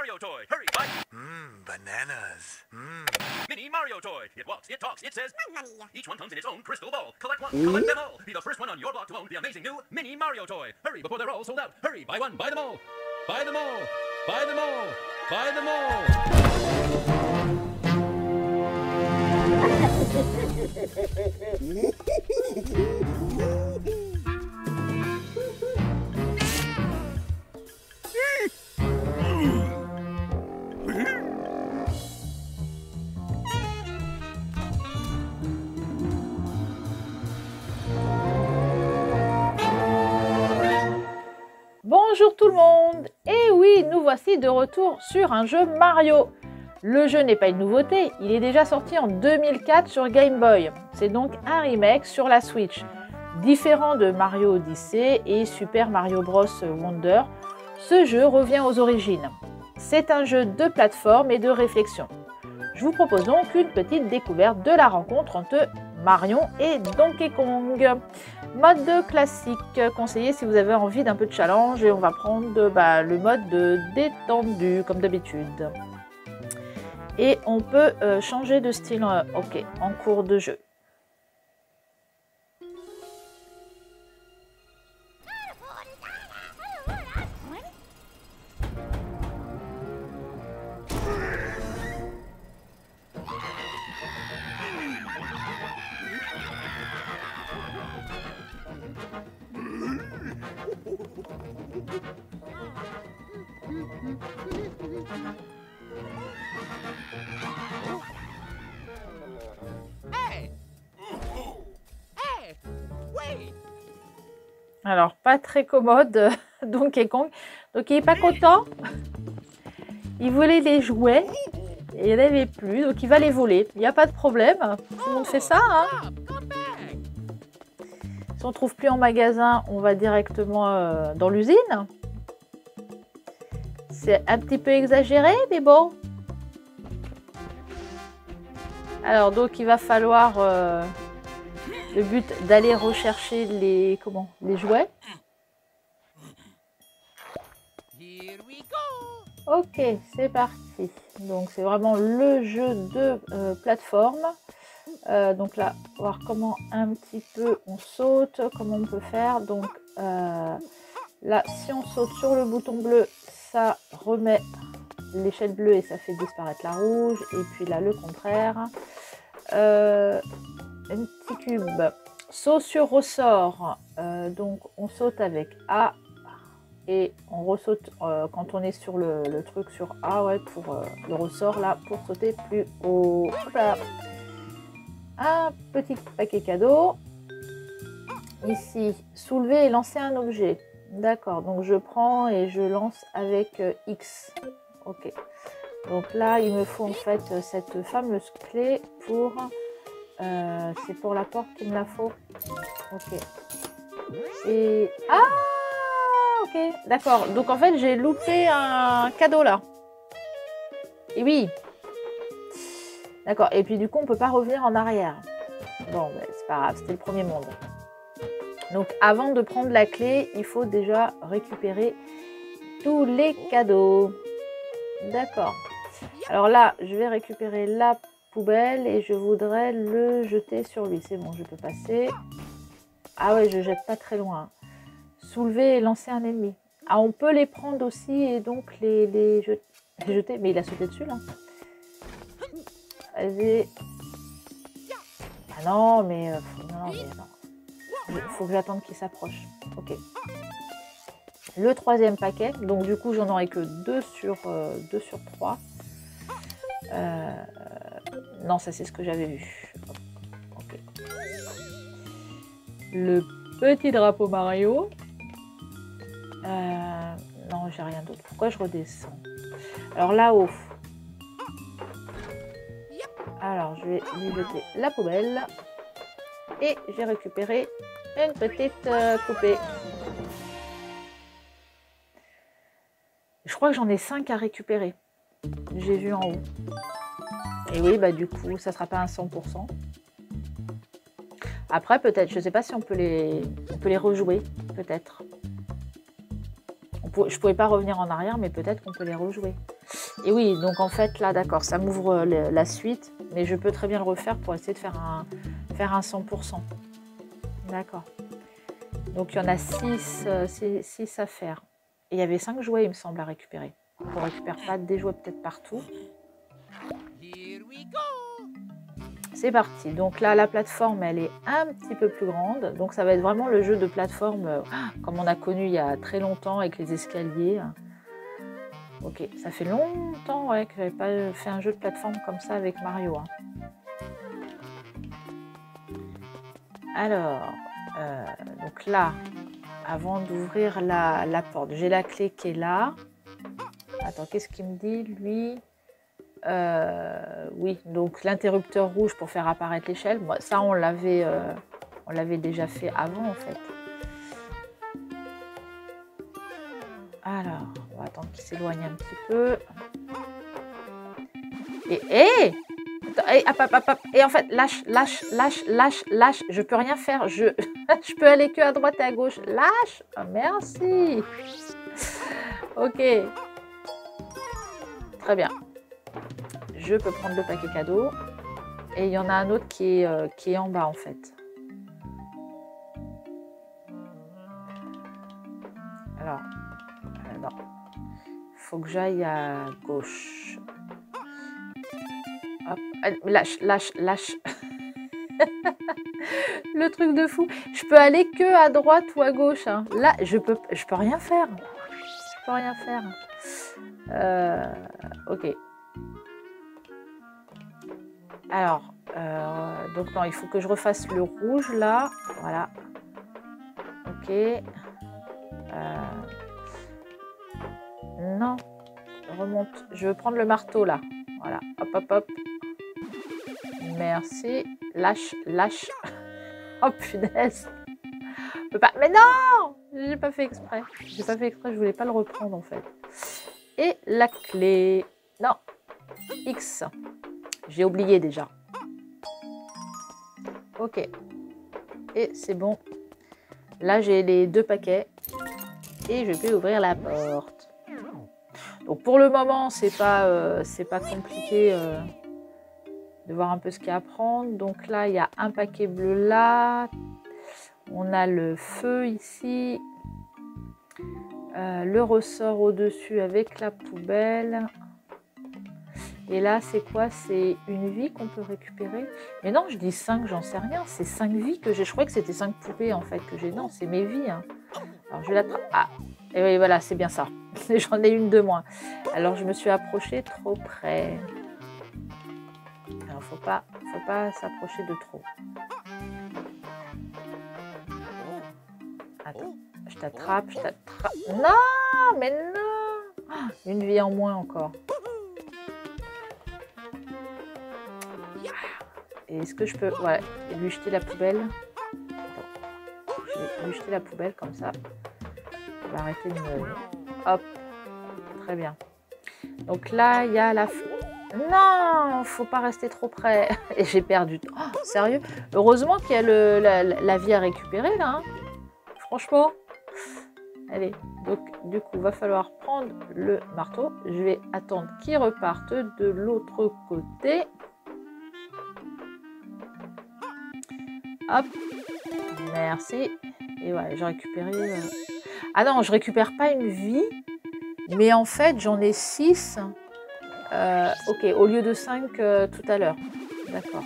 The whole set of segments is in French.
Mario toy. Hurry, bye. Bananas. Mini Mario toy. It walks, it talks, it says Money. each one comes in its own crystal ball. Collect one, collect them all. Be the first one on your block to own the amazing new Mini Mario toy. Hurry before they're all sold out. Hurry, buy one, buy them all. Buy them all. Buy them all. Buy them all. Bonjour tout le monde! Et oui, nous voici de retour sur un jeu Mario. Le jeu n'est pas une nouveauté, il est déjà sorti en 2004 sur Game Boy. C'est donc un remake sur la Switch. Différent de Mario Odyssey et Super Mario Bros Wonder, ce jeu revient aux origines. C'est un jeu de plateforme et de réflexion. Je vous propose donc une petite découverte de la rencontre entre Marion et Donkey Kong. Mode classique, conseillé si vous avez envie d'un peu de challenge, et on va prendre le mode de détendu comme d'habitude. Et on peut changer de style en cours de jeu. Alors, pas très commode, Donkey Kong. Donc, il n'est pas content. Il voulait les jouets. Et il n'avait plus. Donc, il va les voler. Il n'y a pas de problème. Tout le monde fait ça. Hein. Si on ne trouve plus en magasin, on va directement dans l'usine. C'est un petit peu exagéré, mais bon. Alors, donc, il va falloir... le but d'aller rechercher les jouets. Ok, c'est parti. Donc c'est vraiment le jeu de plateforme. Donc là, on va voir comment un petit peu on saute, comment on peut faire. Donc là, si on saute sur le bouton bleu, ça remet l'échelle bleue et ça fait disparaître la rouge. Et puis là, le contraire. Un petit cube, saut sur ressort, donc on saute avec A et on ressaute quand on est sur le truc sur A, ouais, pour le ressort là, pour sauter plus haut. Hop, un petit paquet cadeau, ici, soulever et lancer un objet, d'accord, donc je prends et je lance avec X, ok, donc là il me faut en fait cette fameuse clé pour... c'est pour la porte qu'il me la faut. Ok. Et... Ah, ok. D'accord. Donc, en fait, j'ai loupé un cadeau, là. Et oui. D'accord. Et puis, du coup, on peut pas revenir en arrière. Bon, ben, c'est pas grave. C'était le premier monde. Donc, avant de prendre la clé, il faut déjà récupérer tous les cadeaux. D'accord. Alors là, je vais récupérer la poubelle et je voudrais le jeter sur lui. C'est bon, je peux passer. Ah ouais, je jette pas très loin. Soulever et lancer un ennemi. Ah, on peut les prendre aussi et donc les jeter. Mais il a sauté dessus là. Vas-y. Ah non, mais non. Faut que j'attende qu'il s'approche. Ok. Le troisième paquet. Donc du coup, j'en aurai que 2 sur 3. Non, ça c'est ce que j'avais vu. Okay. Le petit drapeau Mario. Non, j'ai rien d'autre. Pourquoi je redescends? Alors là-haut. Alors, je vais lui jeter la poubelle. Et j'ai récupéré une petite poupée. Je crois que j'en ai 5 à récupérer. J'ai vu en haut. Et oui, bah du coup, ça sera pas un 100%. Après, peut-être, je sais pas si on peut les rejouer, peut-être. Je pouvais pas revenir en arrière, mais peut-être qu'on peut les rejouer. Et oui, donc en fait, là, d'accord, ça m'ouvre la suite, mais je peux très bien le refaire pour essayer de faire un 100%. D'accord. Donc, il y en a 6 à faire. Et il y avait 5 jouets, il me semble, à récupérer. On ne récupère pas des jouets peut-être partout. C'est parti. Donc là, la plateforme, elle est un petit peu plus grande. Donc, ça va être vraiment le jeu de plateforme comme on a connu il y a très longtemps avec les escaliers. Ok, ça fait longtemps que je n'avais pas fait un jeu de plateforme comme ça avec Mario. Alors, donc là, avant d'ouvrir la porte, j'ai la clé qui est là. Attends, qu'est-ce qu'il me dit, lui? Oui, donc l'interrupteur rouge pour faire apparaître l'échelle. Bon, ça, on l'avait déjà fait avant, en fait. Alors, on va attendre qu'il s'éloigne un petit peu. Et en fait, lâche. Je peux rien faire. Je peux aller que à droite et à gauche. Lâche. Oh, merci. Ok. Très bien. Je peux prendre le paquet cadeau. Et il y en a un autre qui est en bas, en fait. Alors, non. Il faut que j'aille à gauche. Hop. Lâche. Le truc de fou. Je peux aller que à droite ou à gauche. Hein. Là, je peux rien faire. Je peux rien faire. Ok. Alors, donc non, il faut que je refasse le rouge là. Voilà. Ok. Non. Remonte. Je veux prendre le marteau là. Voilà. Hop. Merci. Lâche. Oh punaise. Je peux pas. Mais non! J'ai pas fait exprès. Je voulais pas le reprendre en fait. Et la clé. Non. X. J'ai oublié déjà. Ok. Et c'est bon. Là, j'ai les 2 paquets. Et je peux ouvrir la porte. Donc pour le moment, c'est pas compliqué de voir un peu ce qu'il y a à prendre. Donc là, il y a un paquet bleu là. On a le feu ici. Le ressort au-dessus avec la poubelle. Et là, c'est quoi? C'est une vie qu'on peut récupérer. Mais non, je dis 5, j'en sais rien. C'est 5 vies que j'ai. Je croyais que c'était 5 poupées, en fait, que j'ai. Non, c'est mes vies. Hein. Alors, je vais l'attraper. Ah, et oui, voilà, c'est bien ça. J'en ai une de moins. Alors, je me suis approchée trop près. Alors, faut pas s'approcher de trop. Attends, je t'attrape. Non, mais non. Ah, une vie en moins encore. Et est-ce que je peux lui jeter la poubelle? Attends. Je vais lui jeter la poubelle comme ça. On va arrêter de me... Hop. Très bien. Donc là, il y a la... Non, faut pas rester trop près. Et j'ai perdu. Oh, sérieux? Heureusement qu'il y a la vie à récupérer là. Hein. Franchement. Allez. Donc, du coup, va falloir prendre le marteau. Je vais attendre qu'il reparte de l'autre côté. Hop, merci. Et ouais, j'ai récupéré... Ah non, je récupère pas une vie, mais en fait, j'en ai 6. Ok, au lieu de 5 tout à l'heure. D'accord.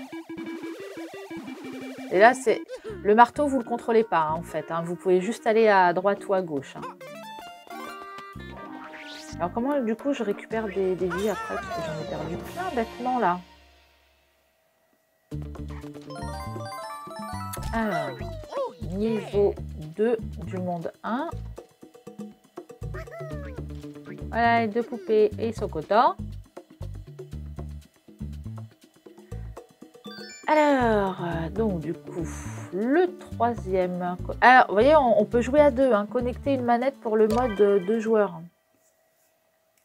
Et là, c'est... Le marteau, vous le contrôlez pas, hein, en fait. Hein. Vous pouvez juste aller à droite ou à gauche. Hein. Alors, comment, du coup, je récupère des vies après? Parce que j'en ai perdu plein bêtement, là. Alors, niveau 2 du monde 1. Voilà les 2 poupées et ils sont contents. Alors, donc du coup, le 3e. Alors, vous voyez, on peut jouer à 2. Hein, connecter une manette pour le mode 2 joueurs.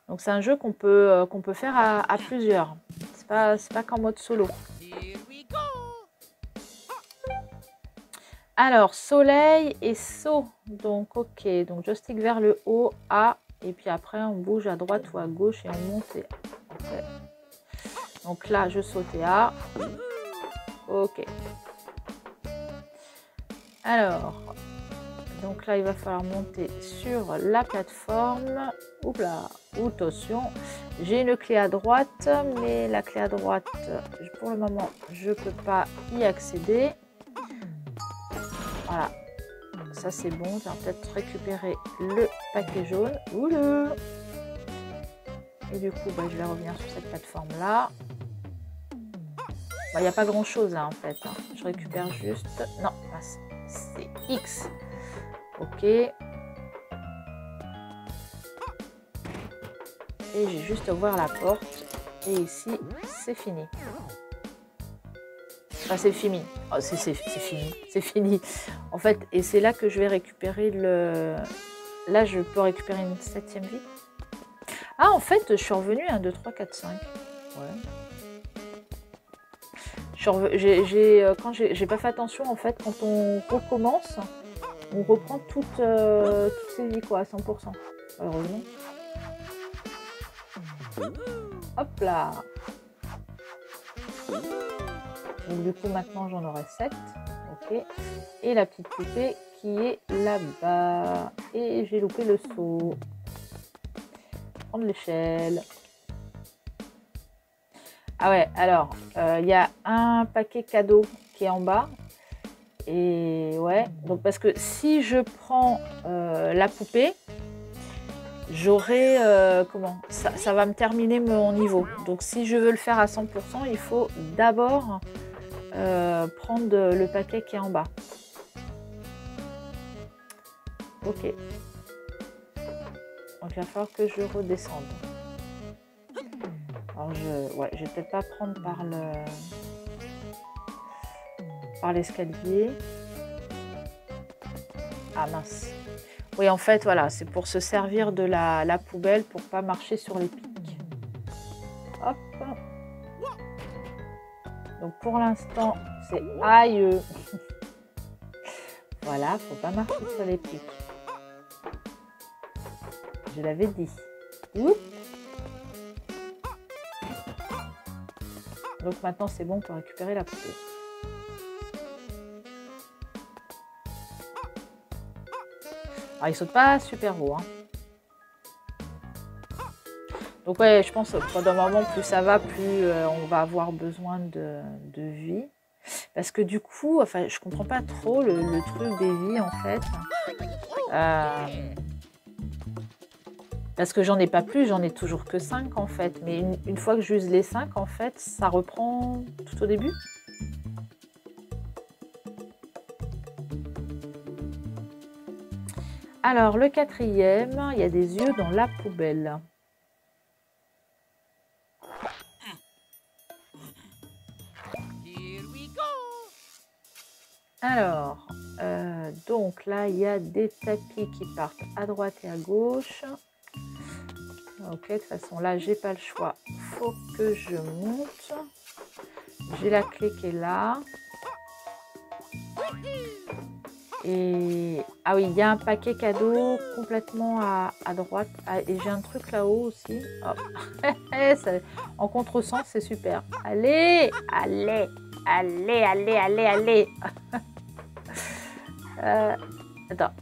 Donc, c'est un jeu qu'on peut faire à plusieurs. C'est pas qu'en mode solo. Alors, soleil et saut. Donc, ok. Donc, joystick vers le haut, A. Et puis après, on bouge à droite ou à gauche et on monte. Donc là, je saute et A. Ok. Alors, donc là, il va falloir monter sur la plateforme. Oups là, attention. J'ai une clé à droite, mais la clé à droite, pour le moment, je ne peux pas y accéder. Voilà. Ça, c'est bon. Je vais peut-être récupérer le paquet jaune. Oulou. Et du coup, je vais revenir sur cette plateforme-là. Il n'y a pas grand-chose là, en fait. Hein. Je récupère juste... Non, c'est X. Ok. Et j'ai juste à ouvrir la porte. Et ici, c'est fini. Enfin, c'est fini. Oh, c'est fini. C'est fini. En fait, et c'est là que je vais récupérer le... Là, je peux récupérer une 7e vie. Ah, en fait, je suis revenue 1, 2, 3, 4, 5. Ouais. Quand j'ai pas fait attention, en fait, quand on recommence, on reprend toutes ses vies, quoi, à 100%. Heureusement. Hop là. Donc du coup, maintenant, j'en aurai 7. Ok. Et la petite poupée qui est là-bas. Et j'ai loupé le saut. Prendre l'échelle. Ah ouais, alors, il y a un paquet cadeau qui est en bas. Et ouais, donc parce que si je prends la poupée, j'aurai, ça va me terminer mon niveau. Donc si je veux le faire à 100%, il faut d'abord prendre le paquet qui est en bas. Ok. Donc il va falloir que je redescende. Alors je vais peut-être pas prendre par l'escalier. Ah mince. Oui, en fait, voilà, c'est pour se servir de la poubelle pour pas marcher sur les pics. Hop. Donc pour l'instant, c'est aïe. Voilà, faut pas marcher sur les pics. Je l'avais dit. Oups. Donc maintenant, c'est bon pour récupérer la poupée. Alors, il saute pas super haut. Hein. Donc ouais, je pense que d'un moment, plus ça va, plus on va avoir besoin de vie. Parce que du coup, enfin, je comprends pas trop le truc des vies, en fait. Parce que j'en ai pas plus, j'en ai toujours que 5 en fait. Mais une fois que j'use les 5, en fait, ça reprend tout au début. Alors, le 4e, il y a des yeux dans la poubelle. Alors, donc là, il y a des tapis qui partent à droite et à gauche. Ok, de toute façon, là, j'ai pas le choix. Faut que je monte. J'ai la clé qui est là. Et... Ah oui, il y a un paquet cadeau complètement à droite. Ah, et j'ai un truc là-haut aussi. En contresens, c'est super. Allez, allez, allez, allez, allez, allez. Attends.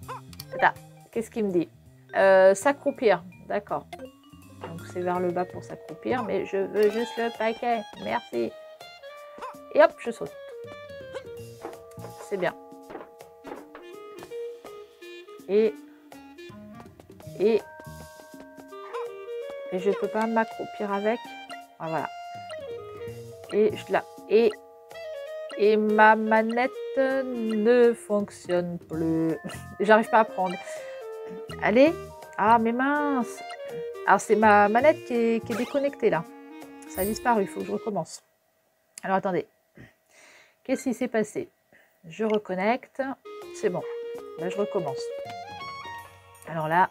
Qu'est-ce qu'il me dit? S'accroupir. D'accord. Donc c'est vers le bas pour s'accroupir. Mais je veux juste le paquet. Merci. Et hop, je saute. C'est bien. Et je peux pas m'accroupir avec. Ah, voilà. Et ma manette ne fonctionne plus. J'arrive pas à prendre. Allez. Ah, mais mince. Alors, c'est ma manette qui est déconnectée, là. Ça a disparu. Il faut que je recommence. Alors, attendez. Qu'est-ce qui s'est passé? Je reconnecte. C'est bon. Là, je recommence. Alors là,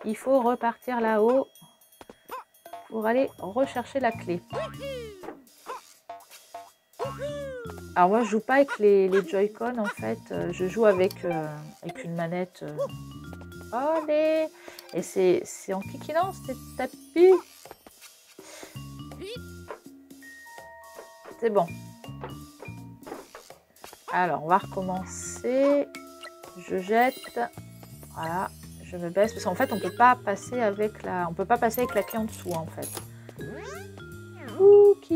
il faut repartir là-haut pour aller rechercher la clé. Alors moi, je joue pas avec les Joy-Con en fait. Je joue avec une manette. Allez. Et c'est en kikinant ces tapis. C'est bon. Alors, on va recommencer. Je jette. Voilà. Je me baisse. Parce qu'en fait, on peut pas passer avec la... On peut pas passer avec la clé en dessous, en fait. Ok.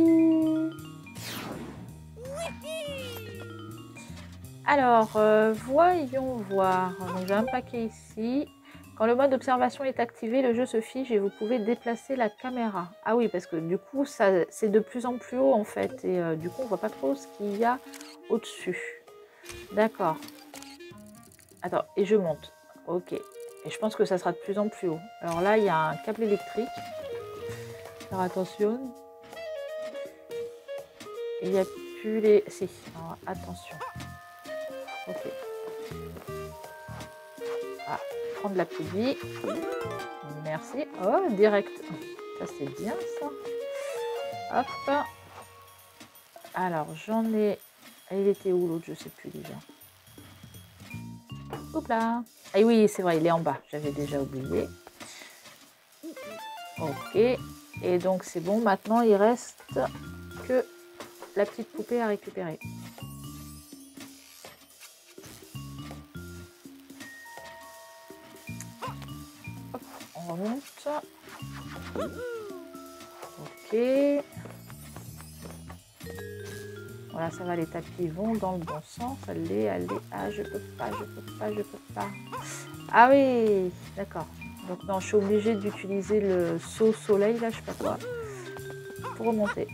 Alors, voyons voir. Donc, j'ai un paquet ici. Quand le mode observation est activé, le jeu se fige et vous pouvez déplacer la caméra. Ah oui, parce que du coup, c'est de plus en plus haut en fait. Et du coup, on voit pas trop ce qu'il y a au-dessus. D'accord. Attends, et je monte. Ok. Et je pense que ça sera de plus en plus haut. Alors là, il y a un câble électrique. Alors attention. Il n'y a plus les... Si, alors, attention. Ok. Ah, prendre la petite vie. Merci. Oh, direct. Ça, c'est bien, ça. Hop. Alors, j'en ai... Il était où, l'autre? Je sais plus, déjà. Hop là. Et oui, c'est vrai, il est en bas. J'avais déjà oublié. Ok. Et donc, c'est bon. Maintenant, il reste que la petite poupée à récupérer. Hop, on remonte. Ok. Voilà, ça va, les tapis vont dans le bon sens. Allez, allez. Ah, je peux pas, je peux pas, je peux pas. Ah oui, d'accord. Donc non, je suis obligée d'utiliser le saut soleil, là, je sais pas quoi, pour remonter.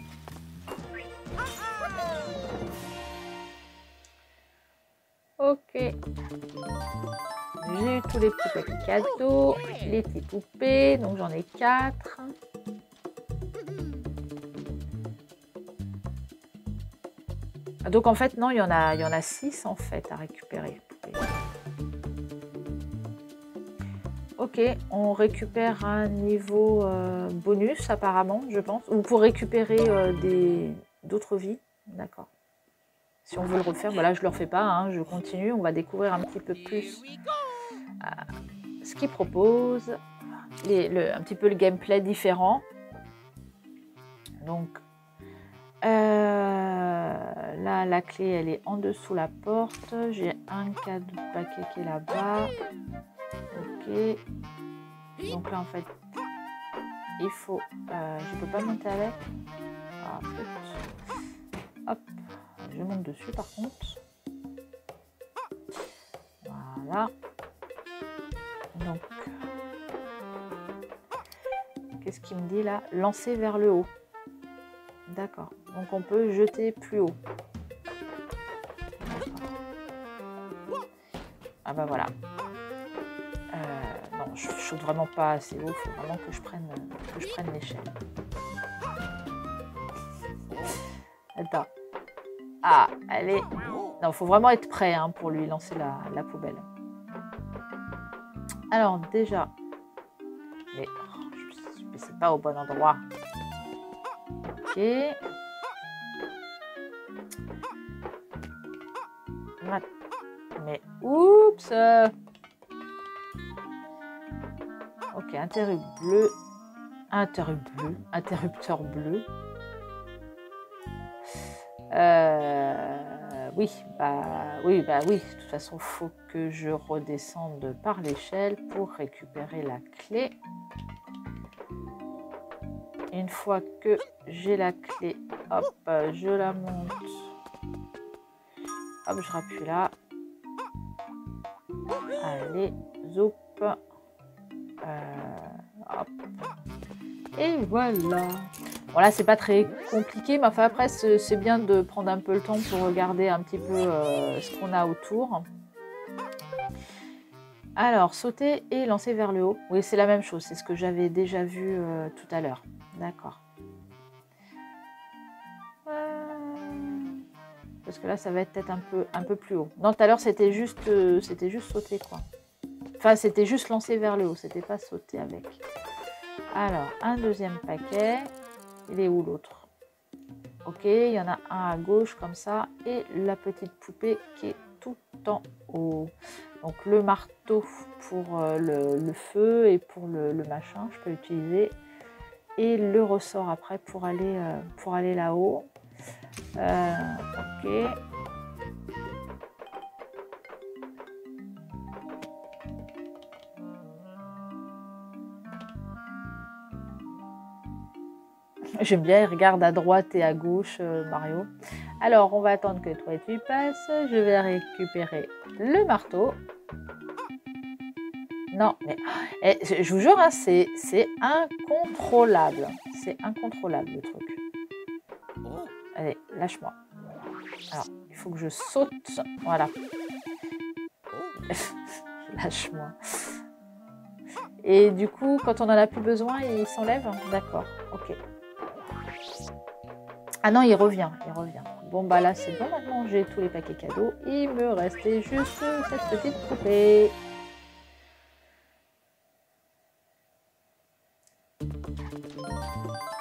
Ok. J'ai eu tous les petits paquets cadeaux, les petites poupées, donc j'en ai 4. Donc en fait, non, il y en a 6 en fait à récupérer. Ok, on récupère un niveau bonus apparemment, je pense. Ou pour récupérer d'autres vies. D'accord. Si on veut le refaire, voilà, je ne le refais pas, hein, je continue. On va découvrir un petit peu plus ce qu'il propose. Un petit peu le gameplay différent. Donc, là, la clé, elle est en dessous la porte. J'ai un cadeau paquet qui est là-bas. Ok. Donc là, en fait, il faut... je peux pas monter avec. Ah, hop. Je monte dessus, par contre. Voilà. Donc, qu'est-ce qu'il me dit là? Lancer vers le haut. D'accord. Donc, on peut jeter plus haut. Ah bah voilà. Non, je saute vraiment pas assez haut. Il faut vraiment que je prenne l'échelle. Attends. Ah, allez. Non, il faut vraiment être prêt hein, pour lui lancer la poubelle. Alors, déjà. Mais c'est pas au bon endroit. Ok. Mais oups. Ok, interrupteur bleu. Oui, oui. De toute façon, il faut que je redescende par l'échelle pour récupérer la clé. Une fois que j'ai la clé, hop, je la monte. Hop, je rappuie là. Allez, zoup. Hop. Et voilà. Bon là c'est pas très compliqué, mais enfin après c'est bien de prendre un peu le temps pour regarder un petit peu ce qu'on a autour. Alors sauter et lancer vers le haut. Oui c'est la même chose, c'est ce que j'avais déjà vu tout à l'heure. D'accord. Parce que là ça va être peut-être un peu plus haut. Non tout à l'heure c'était juste sauter quoi. Enfin c'était juste lancer vers le haut, c'était pas sauter avec. Alors un deuxième paquet. Il est où l'autre? Ok, il y en a un à gauche comme ça. Et la petite poupée qui est tout en haut. Donc le marteau pour le feu et pour le machin, je peux l'utiliser. Et le ressort après pour aller là-haut. Ok. J'aime bien, il regarde à droite et à gauche, Mario. Alors, on va attendre que toi tu passes. Je vais récupérer le marteau. Non, mais je vous jure, hein, c'est incontrôlable. C'est incontrôlable le truc. Allez, lâche-moi. Alors, il faut que je saute. Voilà. Lâche-moi. Et du coup, quand on n'en a plus besoin, il s'enlève? D'accord, ok. Ah non, il revient, il revient. Bon, bah là, c'est bon. Maintenant, j'ai tous les paquets cadeaux. Il me restait juste cette petite poupée.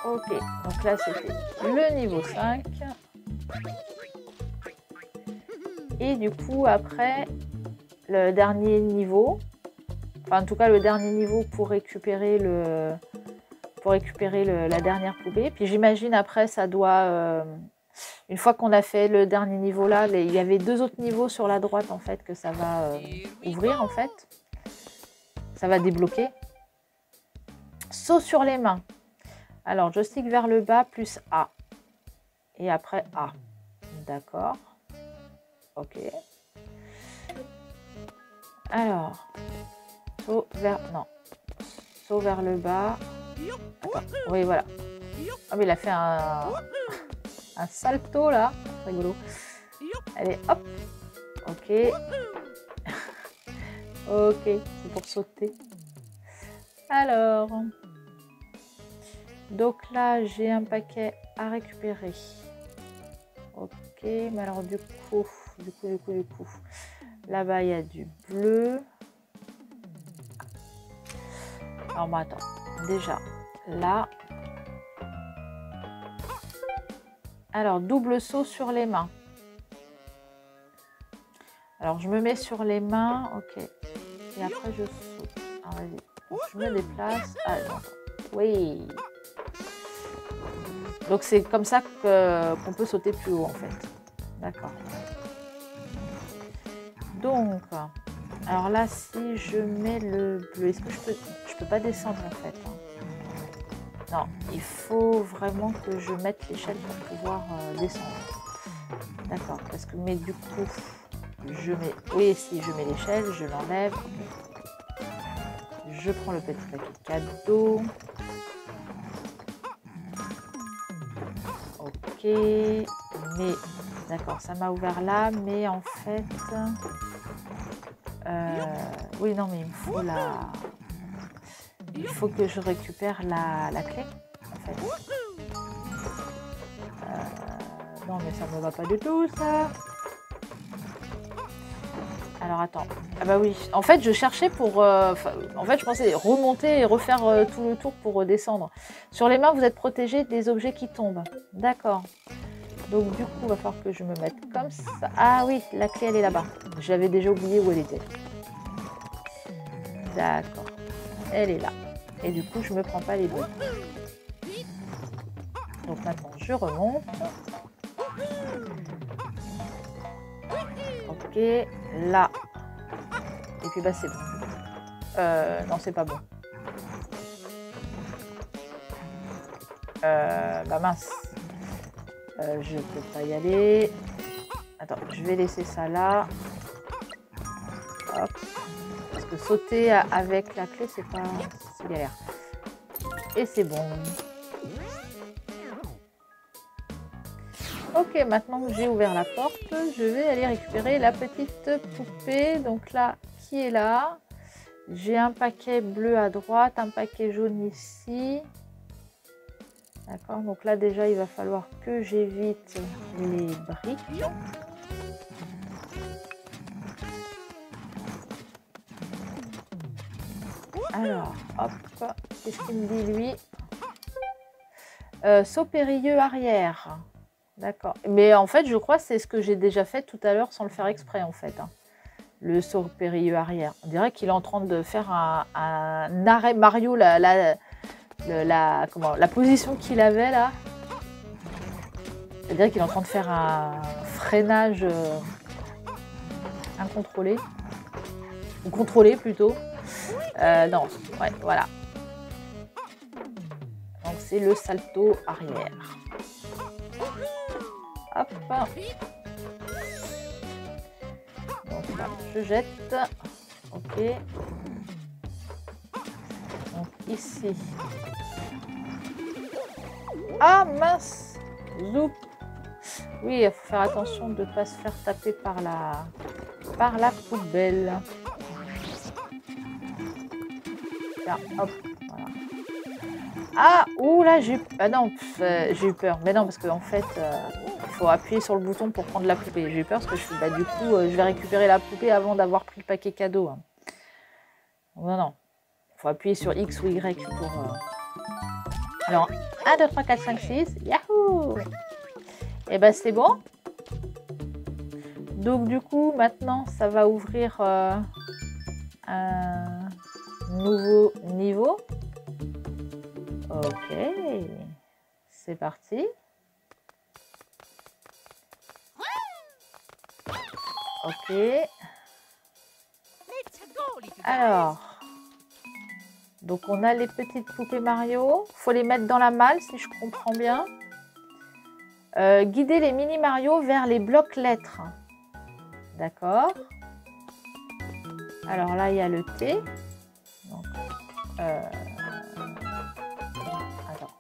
Ok, donc là, c'était le niveau 5. Et du coup, après, le dernier niveau, enfin, en tout cas, le dernier niveau pour récupérer la dernière poupée. Puis j'imagine après, ça doit... une fois qu'on a fait le dernier niveau là, il y avait 2 autres niveaux sur la droite en fait que ça va ouvrir en fait. Ça va débloquer. Saut sur les mains. Alors joystick vers le bas plus A. Et après A. D'accord. Ok. Alors. Saut vers... Non. Saut vers le bas. Attends. Oui, voilà. Ah mais il a fait un salto là. Rigolo. Allez, hop. Ok. Ok, c'est pour sauter. Alors. Donc là, j'ai un paquet à récupérer. Ok, mais alors du coup. Là-bas, il y a du bleu. Alors, bon, attends. Déjà, là. Alors, double saut sur les mains. Alors, je me mets sur les mains. Ok. Et après, je saute. Alors, vas-y. Je me déplace. Ah, non. Oui. Donc, c'est comme ça qu'on peut sauter plus haut, en fait. D'accord. Donc, alors là, si je mets le bleu, est-ce que je peux pas descendre, en fait, hein. Non, il faut vraiment que je mette l'échelle pour pouvoir descendre. D'accord, parce que, mais du coup, je mets... Oui, si je mets l'échelle, je l'enlève. Je prends le petit paquet cadeau. Ok, mais... D'accord, ça m'a ouvert là, mais en fait... oui, non, mais il me faut la... Il faut que je récupère la clé, en fait. Non, mais ça me va pas du tout, ça. Alors, attends. Ah bah oui. En fait, je cherchais pour... en fait, je pensais remonter et refaire tout le tour pour redescendre. Sur les mains, vous êtes protégé des objets qui tombent. D'accord. Donc, du coup, il va falloir que je me mette comme ça. Ah oui, la clé, elle est là-bas. J'avais déjà oublié où elle était. D'accord. Elle est là. Et du coup, je me prends pas les doigts. Donc maintenant, je remonte. Ok, là. Et puis, bah, c'est bon. Non, c'est pas bon. Bah, mince. Je peux pas y aller. Attends, je vais laisser ça là. Hop. Parce que sauter avec la clé, c'est pas... C'est galère. Et c'est bon. Ok, maintenant que j'ai ouvert la porte, je vais aller récupérer la petite poupée. Donc là, qui est là? J'ai un paquet bleu à droite, un paquet jaune ici. D'accord, donc là déjà, il va falloir que j'évite les briques. Alors, hop, qu'est-ce qu'il me dit lui? Saut périlleux arrière. D'accord. Mais en fait, je crois que c'est ce que j'ai déjà fait tout à l'heure sans le faire exprès, en fait. Hein. Le saut périlleux arrière. On dirait qu'il est en train de faire un arrêt Mario, la position qu'il avait là. C'est-à-dire qu'il est en train de faire un freinage incontrôlé. Ou contrôlé plutôt. Non, ouais, voilà. Donc c'est le salto arrière. Hop. Donc là, je jette. Ok. Donc ici. Ah mince! Zoup! Oui, il faut faire attention de ne pas se faire taper par la poubelle. Là, hop, voilà. Ah, ouh là, j'ai eu... Ah non, j'ai eu peur. Mais non, parce qu'en fait, il faut appuyer sur le bouton pour prendre la poupée. J'ai eu peur parce que bah, du coup, je vais récupérer la poupée avant d'avoir pris le paquet cadeau. Hein. Non, non. Il faut appuyer sur X ou Y pour... Alors, 1, 2, 3, 4, 5, 6. Yahoo! Et ben c'est bon. Donc du coup, maintenant, ça va ouvrir un nouveau niveau. Ok. C'est parti. Ok. Alors. Donc on a les petites poupées Mario. Faut les mettre dans la malle si je comprends bien. Guider les mini Mario vers les blocs lettres. D'accord. Alors là, il y a le T. Donc, attends.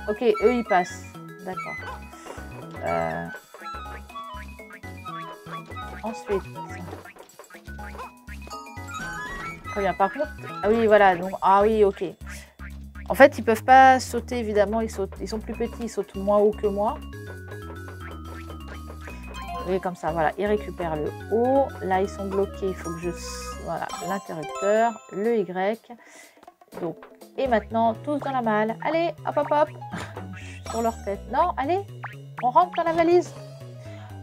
Ok, eux, ils passent. D'accord. Ensuite. Très bien. Par contre, ah oui, voilà. Donc, ah oui, ok. En fait, ils peuvent pas sauter, évidemment. Ils sont plus petits, ils sautent moins haut que moi. Et comme ça, voilà, ils récupèrent le haut. Là, ils sont bloqués. Il faut que je... Voilà, l'interrupteur, le Y. Donc, et maintenant, tous dans la malle. Allez, hop, hop, hop. Je suis sur leur tête. Non, allez, on rentre dans la valise.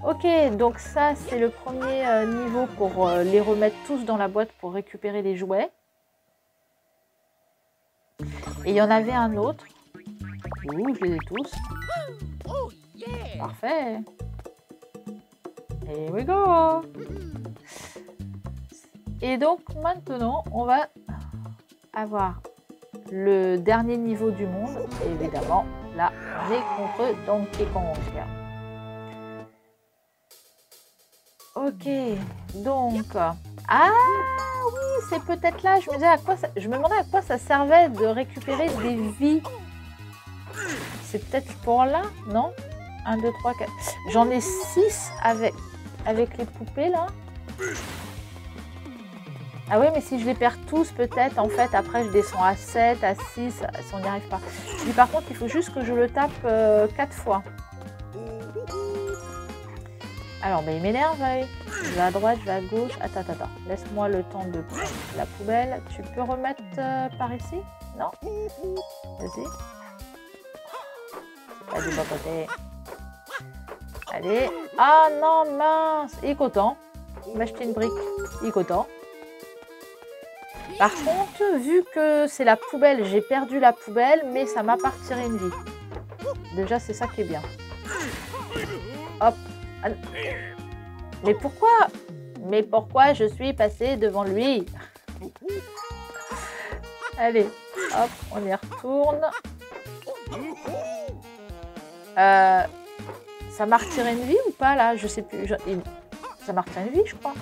Ok, donc ça, c'est le premier niveau pour les remettre tous dans la boîte pour récupérer les jouets. Et il y en avait un autre. Ouh, je les ai tous. Parfait. Here we go. Et donc maintenant, on va avoir le dernier niveau du monde. Et évidemment, là, on est contre Donkey Kong. Ok, donc... Ah oui, c'est peut-être là. Je me disais à quoi ça... Je me demandais à quoi ça servait de récupérer des vies. C'est peut-être pour là, non? 1, 2, 3, 4. J'en ai 6 avec les poupées là. Ah oui, mais si je les perds tous, peut-être, en fait, après je descends à 7, à 6, si on n'y arrive pas. Puis par contre, il faut juste que je le tape 4 fois. Alors, ben, il m'énerve, oui. Je vais à droite, je vais à gauche. Attends. Laisse-moi le temps de prendre la poubelle. Tu peux remettre par ici? Non? Vas-y. Pas du bon côté. Allez. Ah non, mince. Il est content. M'acheter une brique. Il est content. Par contre, vu que c'est la poubelle, j'ai perdu la poubelle, mais ça m'a pas retiré une vie. Déjà, c'est ça qui est bien. Hop. Mais pourquoi je suis passée devant lui? Allez, hop, on y retourne. Ça m'a retiré une vie ou pas là? Je sais plus. Ça m'a retiré une vie, je crois.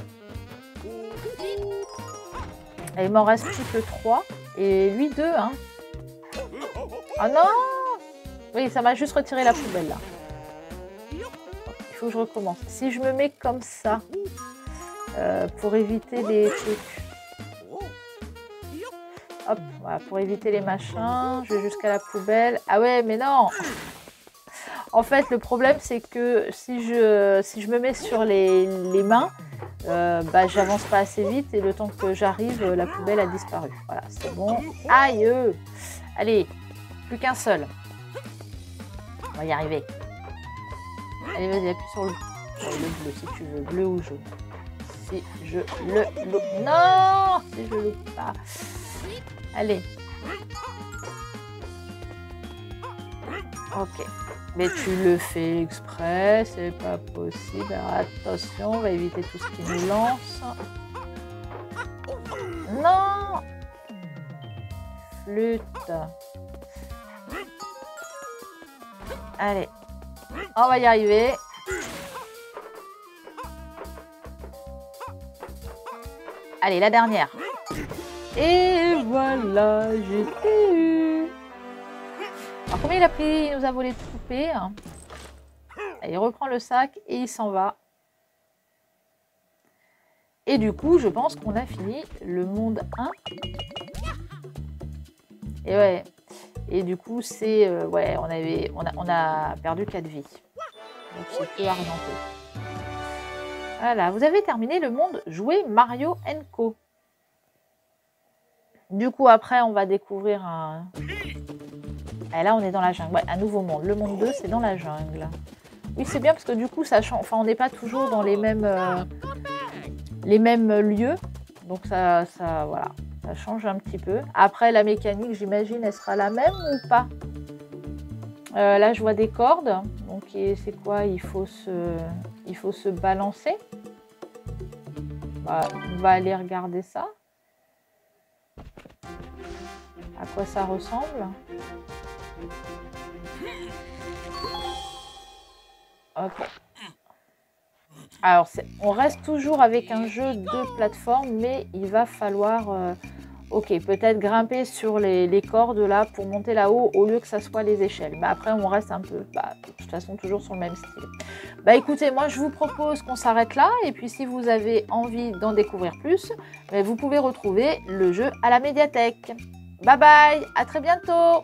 Et il m'en reste plus que 3. Et lui 2, hein. Ah non! Oui, ça m'a juste retiré la poubelle là. Il faut que je recommence. Si je me mets comme ça, pour éviter les trucs. Hop, voilà, pour éviter les machins, je vais jusqu'à la poubelle. Ah ouais, mais non! En fait, le problème, c'est que si je me mets sur les mains, bah, j'avance pas assez vite et le temps que j'arrive, la poubelle a disparu. Voilà, c'est bon. Aïe! Allez, plus qu'un seul. On va y arriver. Allez, vas-y, appuie sur le bleu si tu veux. Bleu ou jaune. Si je le loupe. Non! Si je le loupe pas. Ok. Mais tu le fais exprès, c'est pas possible. Alors, attention, on va éviter tout ce qui nous lance. Non! Flûte. Allez. On va y arriver. Allez, la dernière. Et voilà, j'ai eu. Alors, combien il a pris? Il nous a volé de poupées. Allez, il reprend le sac et il s'en va. Et du coup, je pense qu'on a fini le monde 1. Et ouais. Et du coup, c'est... ouais, on a perdu 4 vies. Donc, c'est peu argenté. Voilà, vous avez terminé le monde joué Mario & Co. Du coup, après, on va découvrir un... Et là, on est dans la jungle. Ouais, un nouveau monde. Le monde 2, c'est dans la jungle. Oui, c'est bien parce que du coup, ça change. Enfin, on n'est pas toujours dans les mêmes lieux. Donc, ça, voilà, ça change un petit peu. Après, la mécanique, j'imagine, elle sera la même ou pas? Là, je vois des cordes. Donc, c'est quoi? Il faut se balancer. Bah, on va aller regarder ça. À quoi ça ressemble? Ok. Alors, on reste toujours avec un jeu de plateforme, mais il va falloir... ok, peut-être grimper sur les cordes là pour monter là-haut au lieu que ça soit les échelles. Mais après, on reste un peu, de toute façon, toujours sur le même style. Bah écoutez, moi je vous propose qu'on s'arrête là. Et puis si vous avez envie d'en découvrir plus, vous pouvez retrouver le jeu à la médiathèque. Bye bye, à très bientôt!